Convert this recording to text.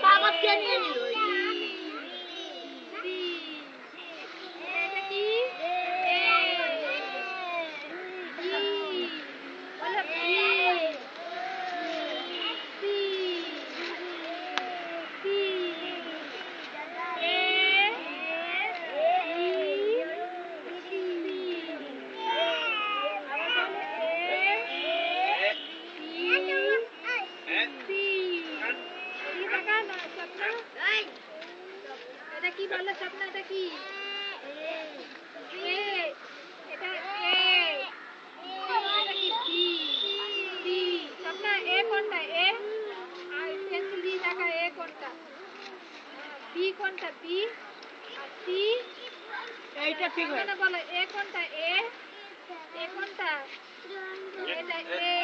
কাগজকে নিয়ে নিল এটা কি বললে স্বপ্ন? এটা কি? এটা কি? স্বপ্ন এ কোনটা? এ আর পেন্সিল দিয়ে দেখা। এ কোনটা? বি কোনটা? বি আর সি এইটা ঠিক হয় না। বলো এ কোনটা? এ কোনটা? এটা এ